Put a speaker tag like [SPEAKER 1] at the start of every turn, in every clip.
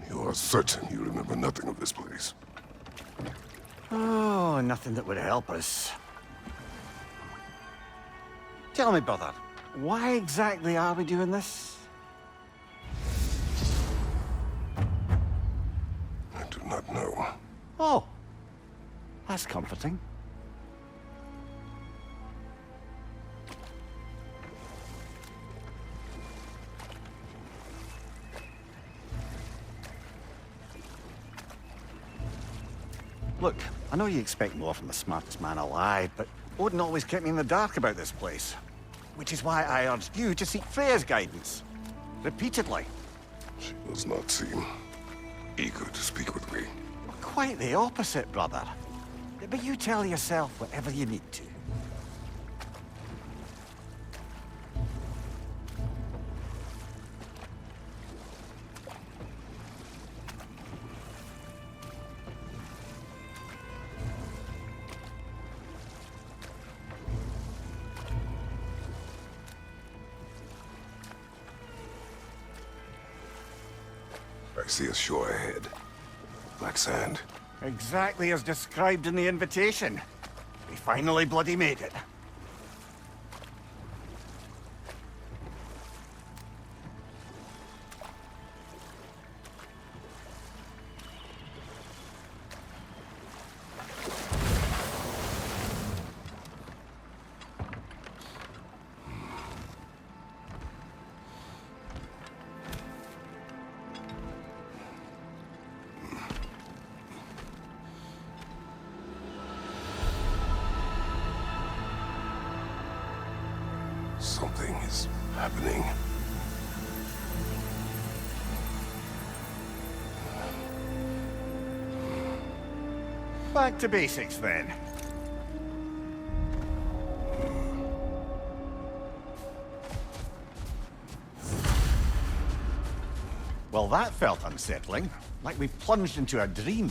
[SPEAKER 1] You are certain you remember nothing of this place?
[SPEAKER 2] Oh, nothing that would help us. Tell me, brother, why exactly are we doing this?
[SPEAKER 1] I do not know.
[SPEAKER 2] Oh, that's comforting. Look, I know you expect more from the smartest man alive, but Odin always kept me in the dark about this place. Which is why I urged you to seek Freya's guidance. Repeatedly.
[SPEAKER 1] She does not seem eager to speak with me.
[SPEAKER 2] Quite the opposite, brother. But you tell yourself whatever you need to.
[SPEAKER 1] I see a shore ahead. Black sand.
[SPEAKER 2] Exactly as described in the invitation. We finally bloody made it.
[SPEAKER 1] Something is happening.
[SPEAKER 2] Back to basics, then. Well, that felt unsettling. Like we plunged into a dream.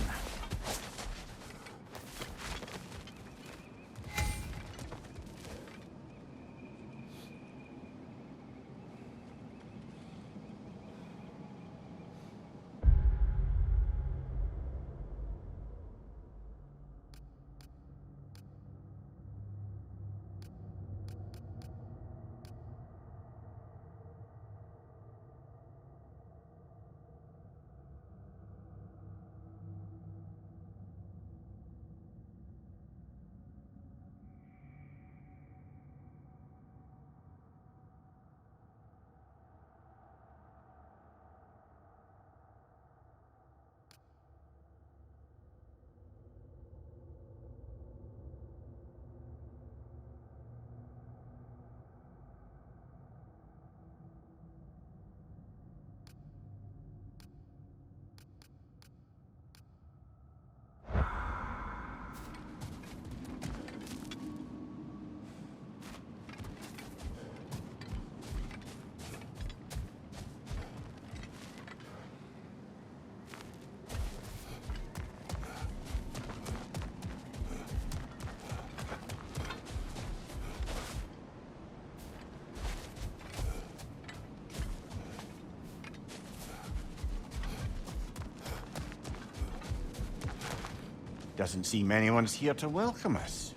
[SPEAKER 2] Doesn't seem anyone's here to welcome us.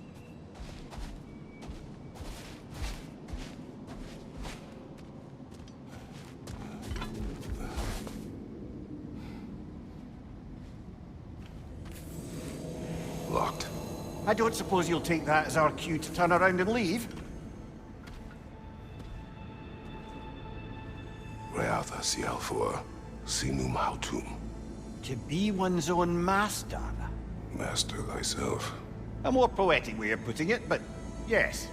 [SPEAKER 1] Locked.
[SPEAKER 2] I don't suppose you'll take that as our cue to turn around and leave?
[SPEAKER 1] Reatha Sialfor, Sinum Hautum.
[SPEAKER 2] To be one's own master.
[SPEAKER 1] Master thyself.
[SPEAKER 2] A more poetic way of putting it, but yes.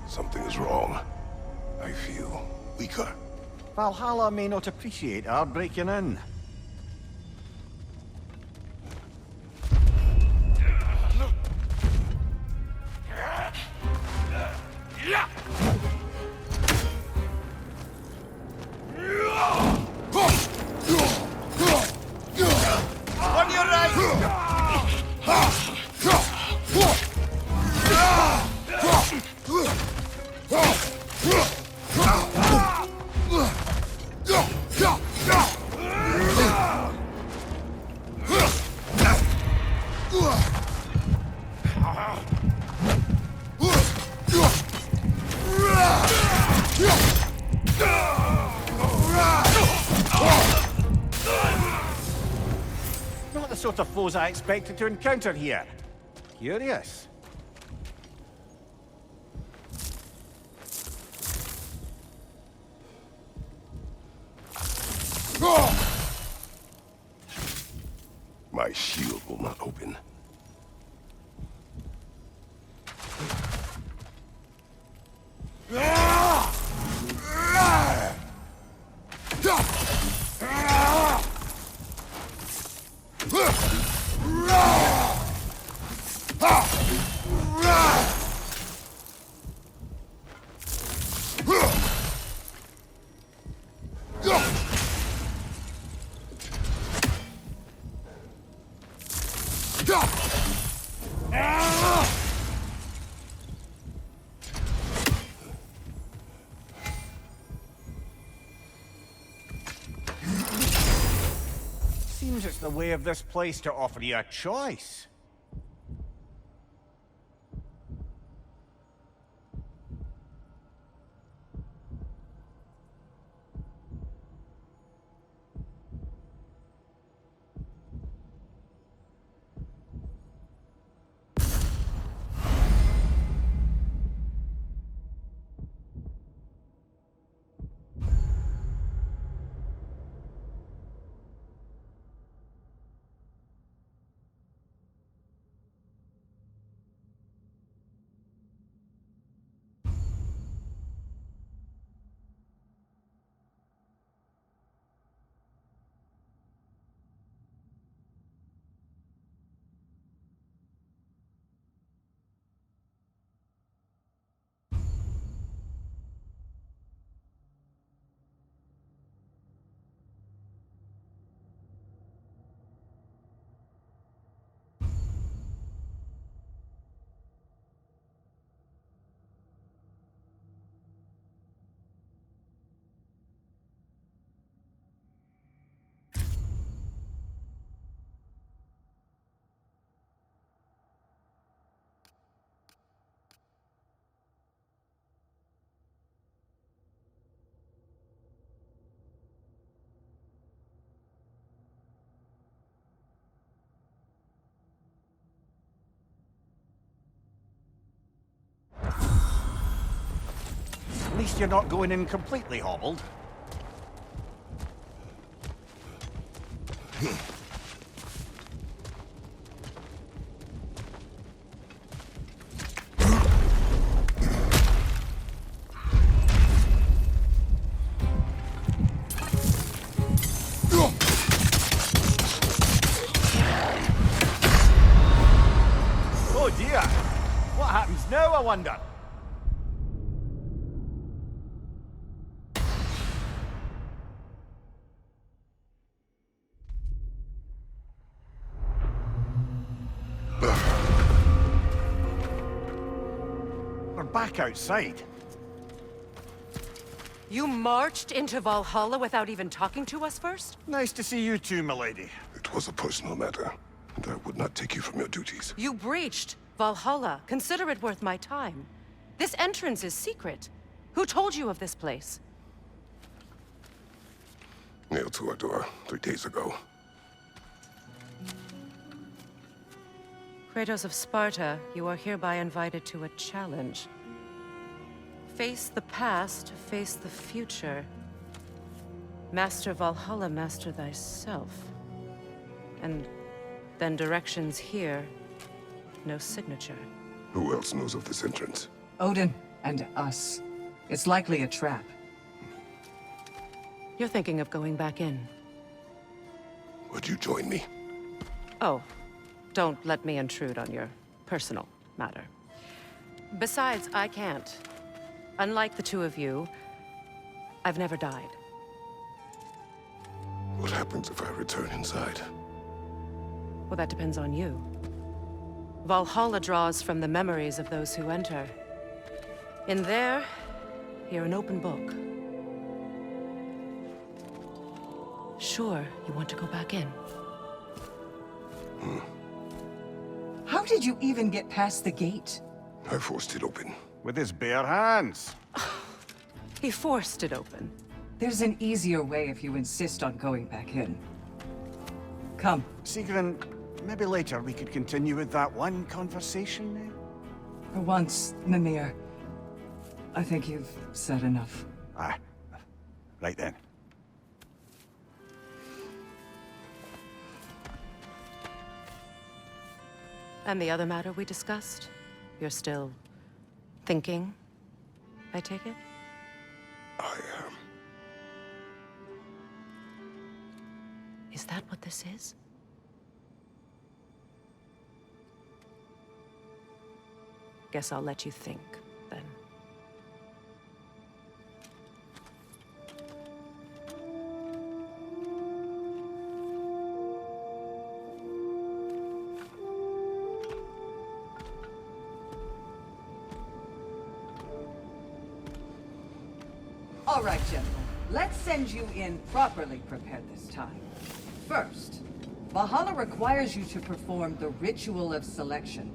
[SPEAKER 1] Something is wrong. I feel weaker.
[SPEAKER 2] Valhalla may not appreciate our breaking in.
[SPEAKER 1] Look!
[SPEAKER 2] Not the sort of foes I expected to encounter here. Curious.
[SPEAKER 1] My shield will not open.
[SPEAKER 2] Seems it's the way of this place to offer you a choice. At least you're not going in completely hobbled. Oh dear! What happens now, I wonder? We're back outside.
[SPEAKER 3] You marched into Valhalla without even talking to us first?
[SPEAKER 2] Nice to see you too, milady.
[SPEAKER 1] It was a personal matter, and I would not take you from your duties.
[SPEAKER 3] You breached Valhalla. Consider it worth my time. This entrance is secret. Who told you of this place?
[SPEAKER 1] Nailed to our door 3 days ago.
[SPEAKER 3] Kratos of Sparta, you are hereby invited to a challenge. Face the past, face the future. Master Valhalla, master thyself. And then directions here, no signature.
[SPEAKER 1] Who else knows of this entrance?
[SPEAKER 4] Odin and us. It's likely a trap.
[SPEAKER 3] You're thinking of going back in.
[SPEAKER 1] Would you join me?
[SPEAKER 3] Oh, don't let me intrude on your personal matter. Besides, I can't. Unlike the two of you, I've never died.
[SPEAKER 1] What happens if I return inside?
[SPEAKER 3] Well, that depends on you. Valhalla draws from the memories of those who enter. In there, you're an open book. Sure, you want to go back in?
[SPEAKER 4] How did you even get past the gate?
[SPEAKER 1] I forced it open.
[SPEAKER 2] With his bare hands.
[SPEAKER 3] He forced it open.
[SPEAKER 4] There's an easier way if you insist on going back in. Come.
[SPEAKER 2] Sigrun, maybe later we could continue with that one conversation then?
[SPEAKER 4] For once, Mimir, I think you've said enough.
[SPEAKER 2] Aye. Right then.
[SPEAKER 3] And the other matter we discussed? You're still thinking, I take it?
[SPEAKER 1] I am.
[SPEAKER 3] Is that what this is? Guess I'll let you think, then.
[SPEAKER 4] All right, gentlemen. Let's send you in properly prepared this time. First, Valhalla requires you to perform the Ritual of Selection.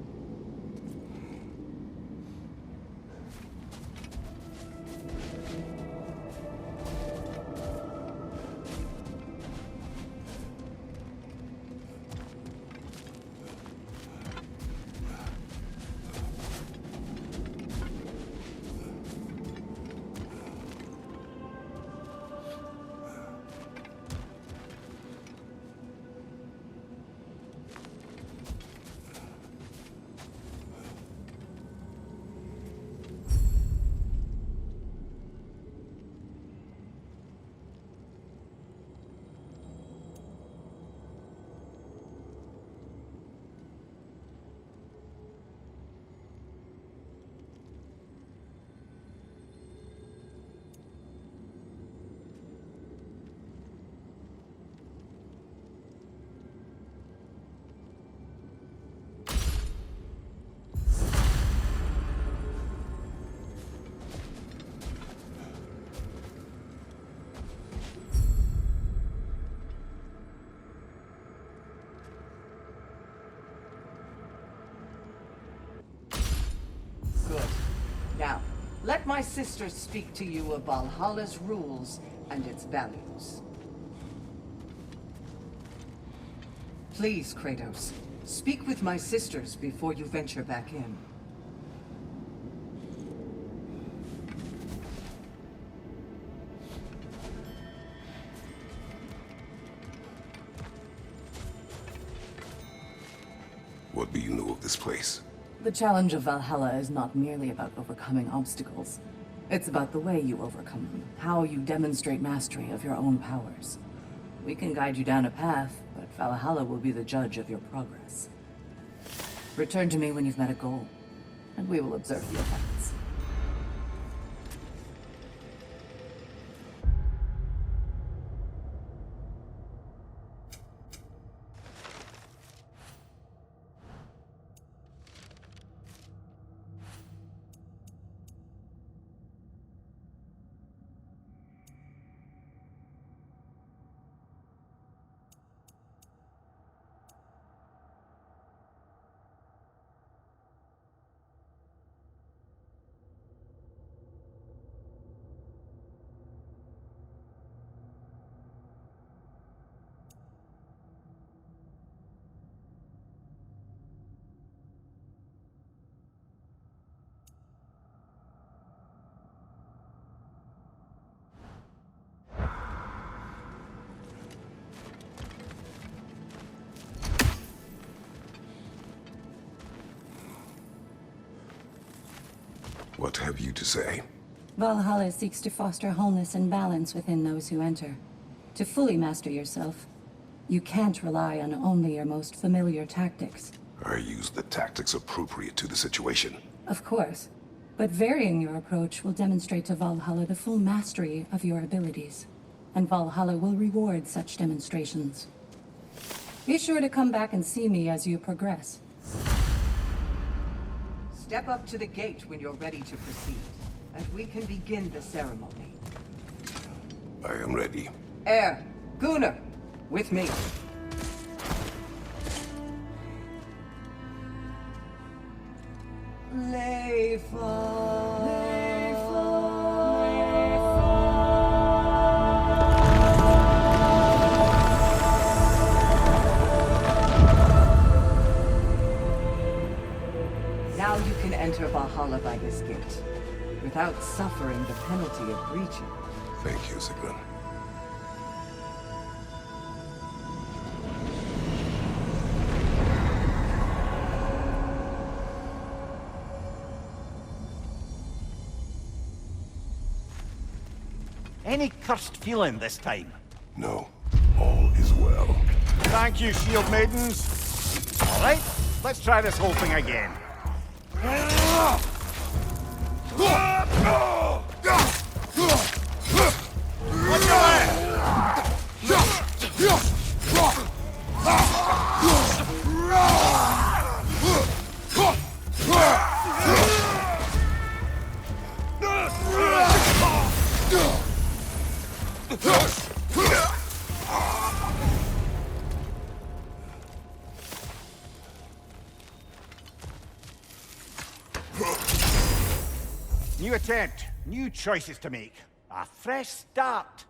[SPEAKER 4] Now, let my sister speak to you of Valhalla's rules and its values. Please, Kratos, speak with my sisters before you venture back in.
[SPEAKER 1] What do you know of this place?
[SPEAKER 5] The challenge of Valhalla is not merely about overcoming obstacles. It's about the way you overcome them, how you demonstrate mastery of your own powers. We can guide you down a path, but Valhalla will be the judge of your progress. Return to me when you've met a goal, and we will observe the effects.
[SPEAKER 1] What have you to say?
[SPEAKER 6] Valhalla seeks to foster wholeness and balance within those who enter. To fully master yourself, you can't rely on only your most familiar tactics.
[SPEAKER 1] I use the tactics appropriate to the situation.
[SPEAKER 6] Of course, but varying your approach will demonstrate to Valhalla the full mastery of your abilities, and Valhalla will reward such demonstrations. Be sure to come back and see me as you progress.
[SPEAKER 4] Step up to the gate when you're ready to proceed, and we can begin the ceremony.
[SPEAKER 1] I am ready.
[SPEAKER 4] Air, Gunnar, with me. Now you can enter Valhalla by this gate, without suffering the penalty of breaching.
[SPEAKER 1] Thank you, Sigmund.
[SPEAKER 2] Any cursed feeling this time?
[SPEAKER 1] No, all is well.
[SPEAKER 2] Thank you, shield maidens. All right, let's try this whole thing again. What's your New attempt, new choices to make. A fresh start.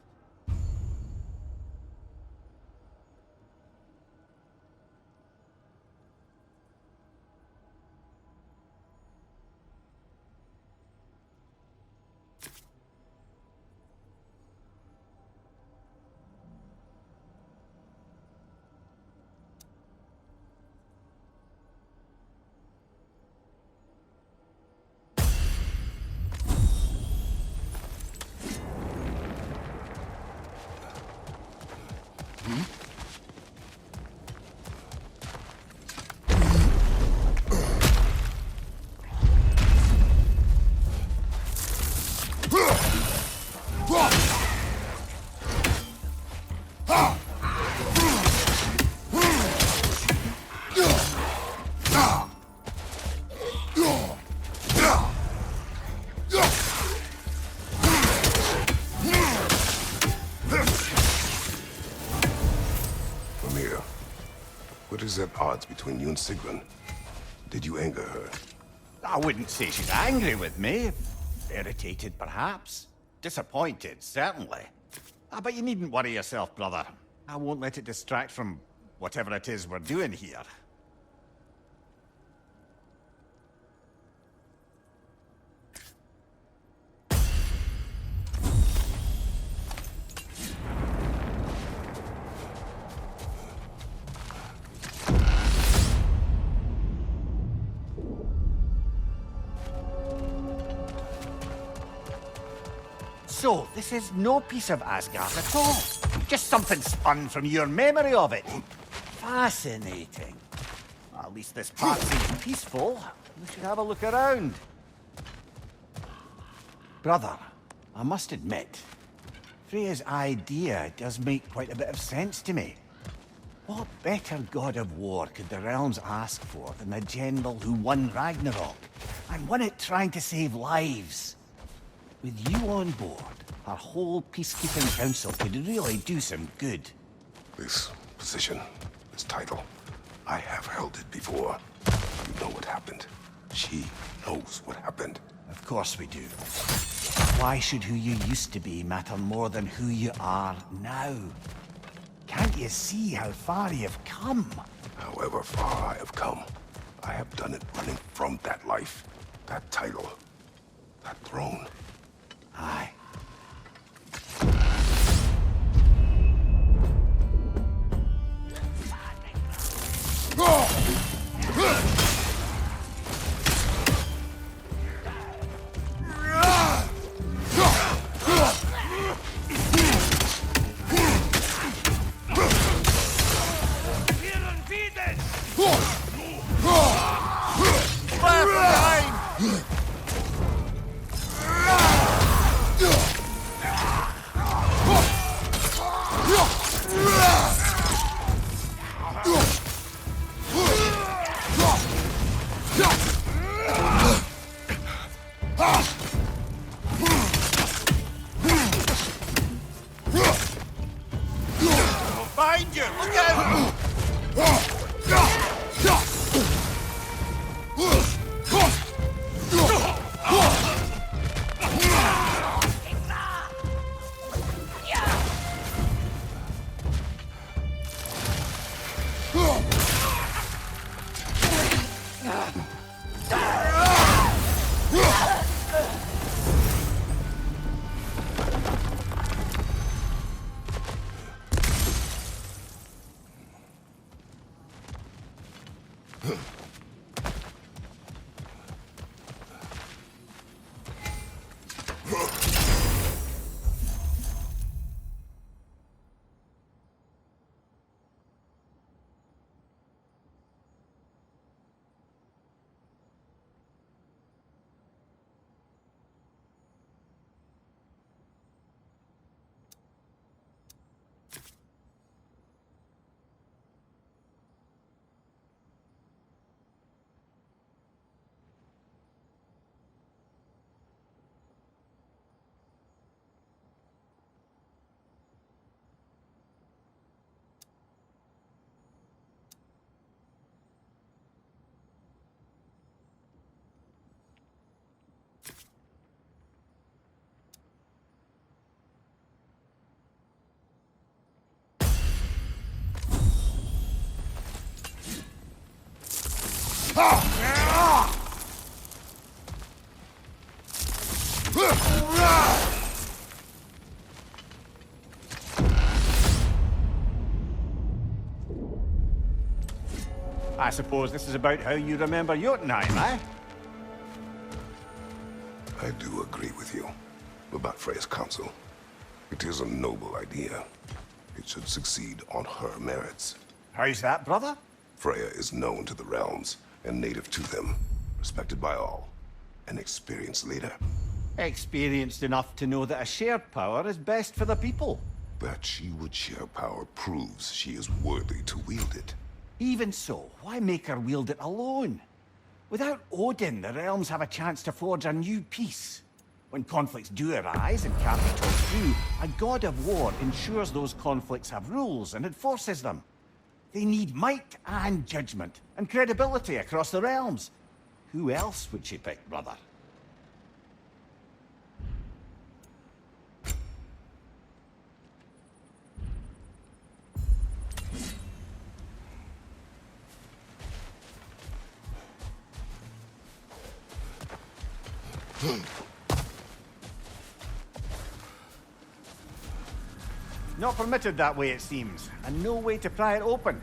[SPEAKER 1] What is at odds between you and Sigrun? Did you anger her?
[SPEAKER 2] I wouldn't say she's angry with me. Irritated, perhaps. Disappointed, certainly. But you needn't worry yourself, brother. I won't let it distract from whatever it is we're doing here. So, this is no piece of Asgard at all. Just something spun from your memory of it. Fascinating. At least this part seems peaceful. We should have a look around. Brother, I must admit, Freya's idea does make quite a bit of sense to me. What better god of war could the realms ask for than the general who won Ragnarok, and won it trying to save lives? With you on board, our whole peacekeeping council could really do some good.
[SPEAKER 1] This position, this title, I have held it before. You know what happened. She knows what happened.
[SPEAKER 2] Of course we do. Why should who you used to be matter more than who you are now? Can't you see how far you've come?
[SPEAKER 1] However far I have come, I have done it running from that life, that title, that throne.
[SPEAKER 2] Aye. Fire from behind! I suppose this is about how you remember Jotunheim, eh?
[SPEAKER 1] I do agree with you about Freya's council. It is a noble idea. It should succeed on her merits.
[SPEAKER 2] How's that, brother?
[SPEAKER 1] Freya is known to the realms and native to them, respected by all, an experienced leader.
[SPEAKER 2] Experienced enough to know that a shared power is best for the people.
[SPEAKER 1] That she would share power proves she is worthy to wield it.
[SPEAKER 2] Even so, why make her wield it alone? Without Odin, the realms have a chance to forge a new peace. When conflicts do arise and can't be talked through, a god of war ensures those conflicts have rules and enforces them. They need might and judgment and credibility across the realms. Who else would she pick, brother? Not permitted that way, it seems, and no way to pry it open.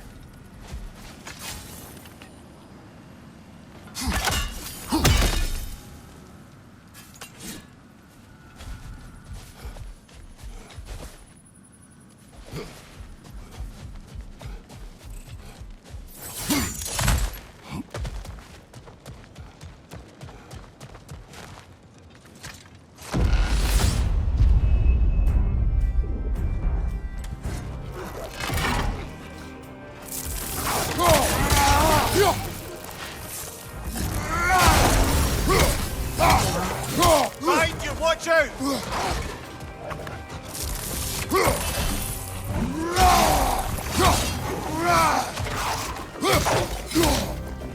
[SPEAKER 2] Mind you, watch out!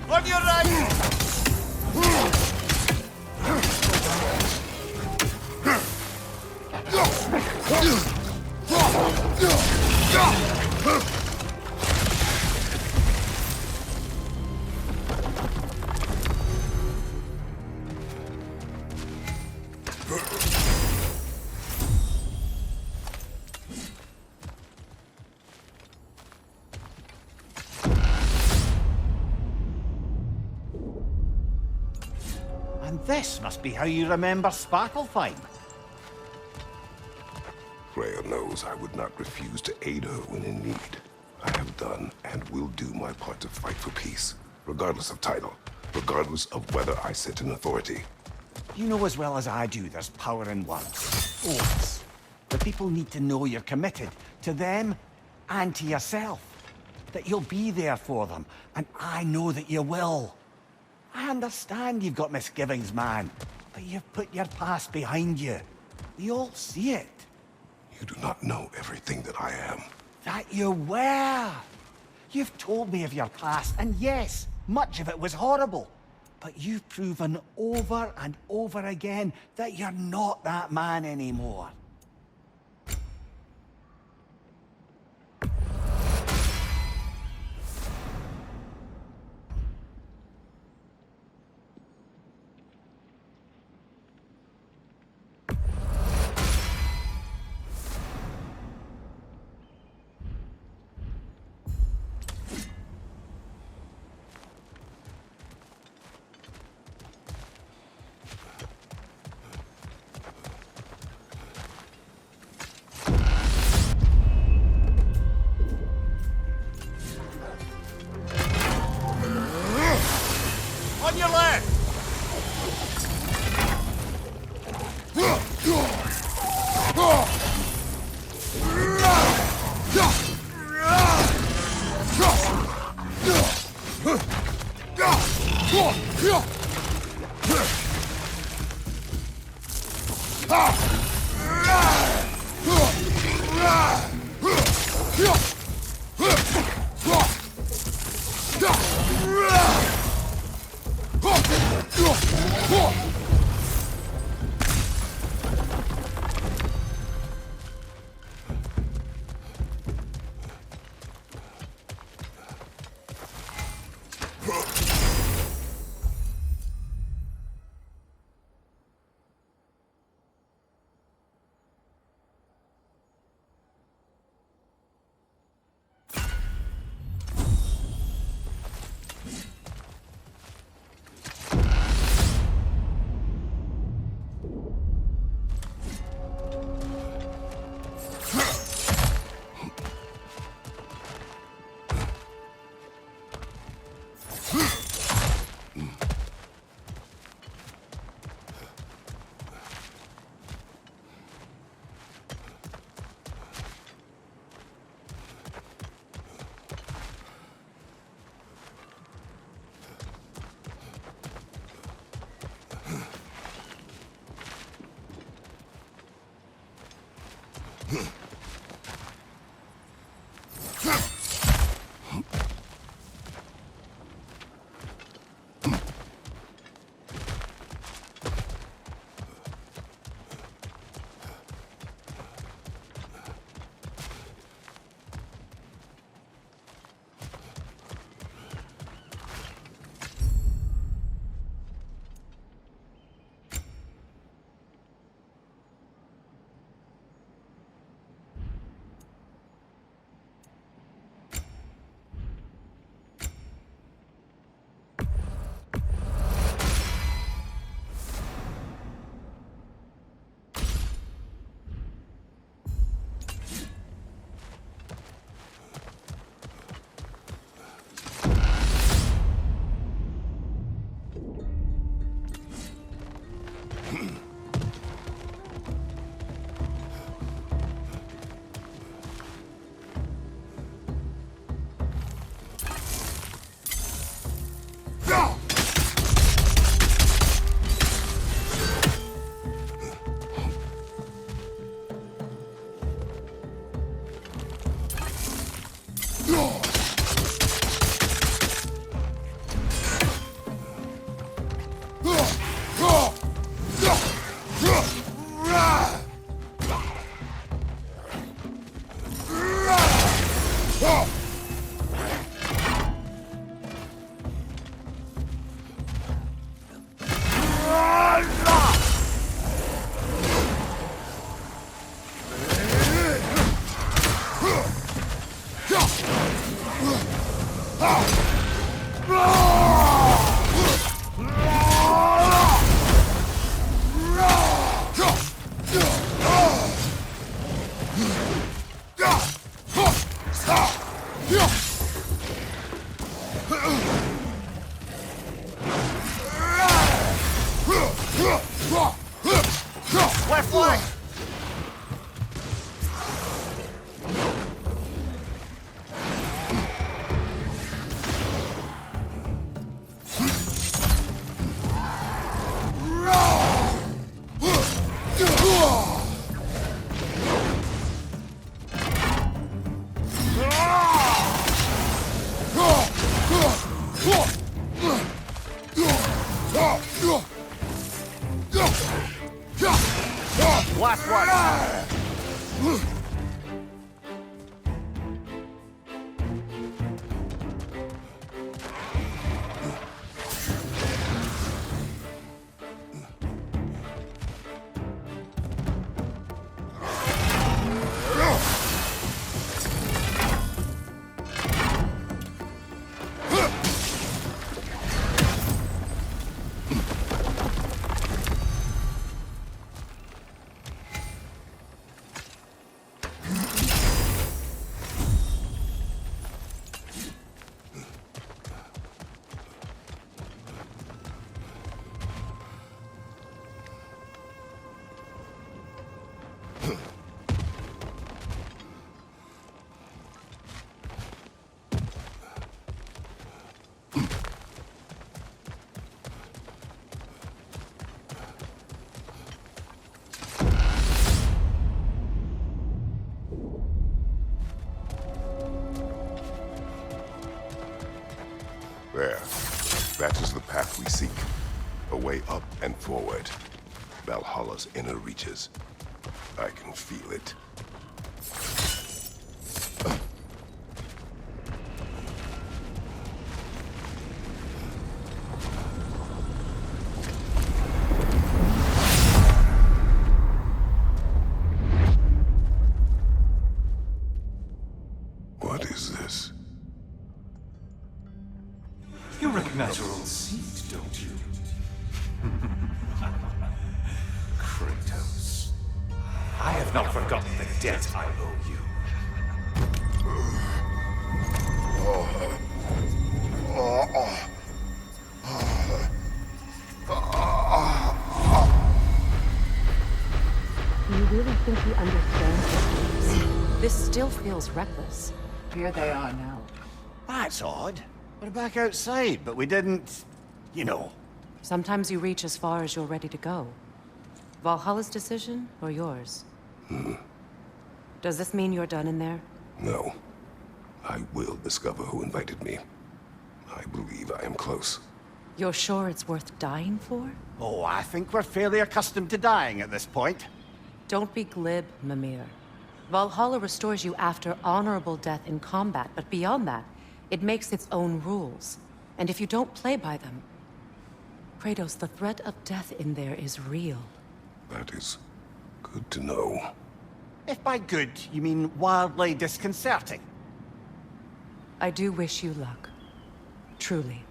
[SPEAKER 2] On your right! And this must be how you remember Svartalfheim.
[SPEAKER 1] Freya knows I would not refuse to aid her when in need. I have done and will do my part to fight for peace, regardless of title, regardless of whether I sit in authority.
[SPEAKER 2] You know as well as I do there's power in words. Oaths. The people need to know you're committed to them and to yourself. That you'll be there for them, and I know that you will. I understand you've got misgivings, man, but you've put your past behind you. We all see it.
[SPEAKER 1] You do not know everything that I am.
[SPEAKER 2] That you were. You've told me of your past, and yes, much of it was horrible. But you've proven over and over again that you're not that man anymore. Left flank!
[SPEAKER 1] That is the path we seek. A way up and forward. Valhalla's inner reaches. I can feel it. What is this?
[SPEAKER 7] You recognize your old seat, don't you? Kratos. I have not forgotten the debt I owe you.
[SPEAKER 3] Do you really think he understands? This still feels reckless.
[SPEAKER 4] Here they are now.
[SPEAKER 2] That's odd. We're back outside, but we didn't... you know.
[SPEAKER 3] Sometimes you reach as far as you're ready to go. Valhalla's decision, or yours? Does this mean you're done in there?
[SPEAKER 1] No. I will discover who invited me. I believe I am close.
[SPEAKER 3] You're sure it's worth dying for?
[SPEAKER 2] Oh, I think we're fairly accustomed to dying at this point.
[SPEAKER 3] Don't be glib, Mimir. Valhalla restores you after honorable death in combat, but beyond that, it makes its own rules. And if you don't play by them... Kratos, the threat of death in there is real.
[SPEAKER 1] That is good to know.
[SPEAKER 2] If by good, you mean wildly disconcerting.
[SPEAKER 3] I do wish you luck. Truly.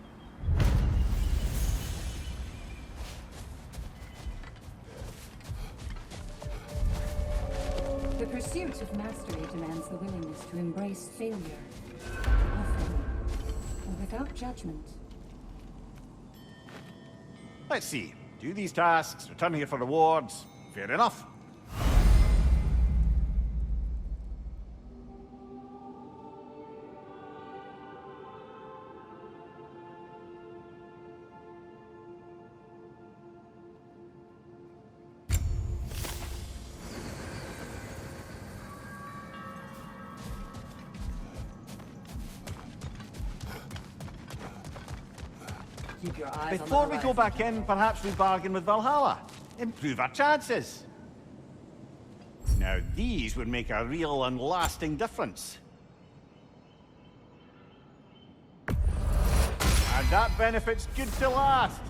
[SPEAKER 6] The pursuit of mastery demands the willingness to embrace failure, often, and without judgment.
[SPEAKER 2] Let's see. Do these tasks, return here for rewards. Fair enough.
[SPEAKER 4] Keep your eyes
[SPEAKER 2] Before
[SPEAKER 4] on the
[SPEAKER 2] we go
[SPEAKER 4] horizon.
[SPEAKER 2] back in, perhaps we bargain with Valhalla. Improve our chances. Now these would make a real and lasting difference. And that benefit's good to last.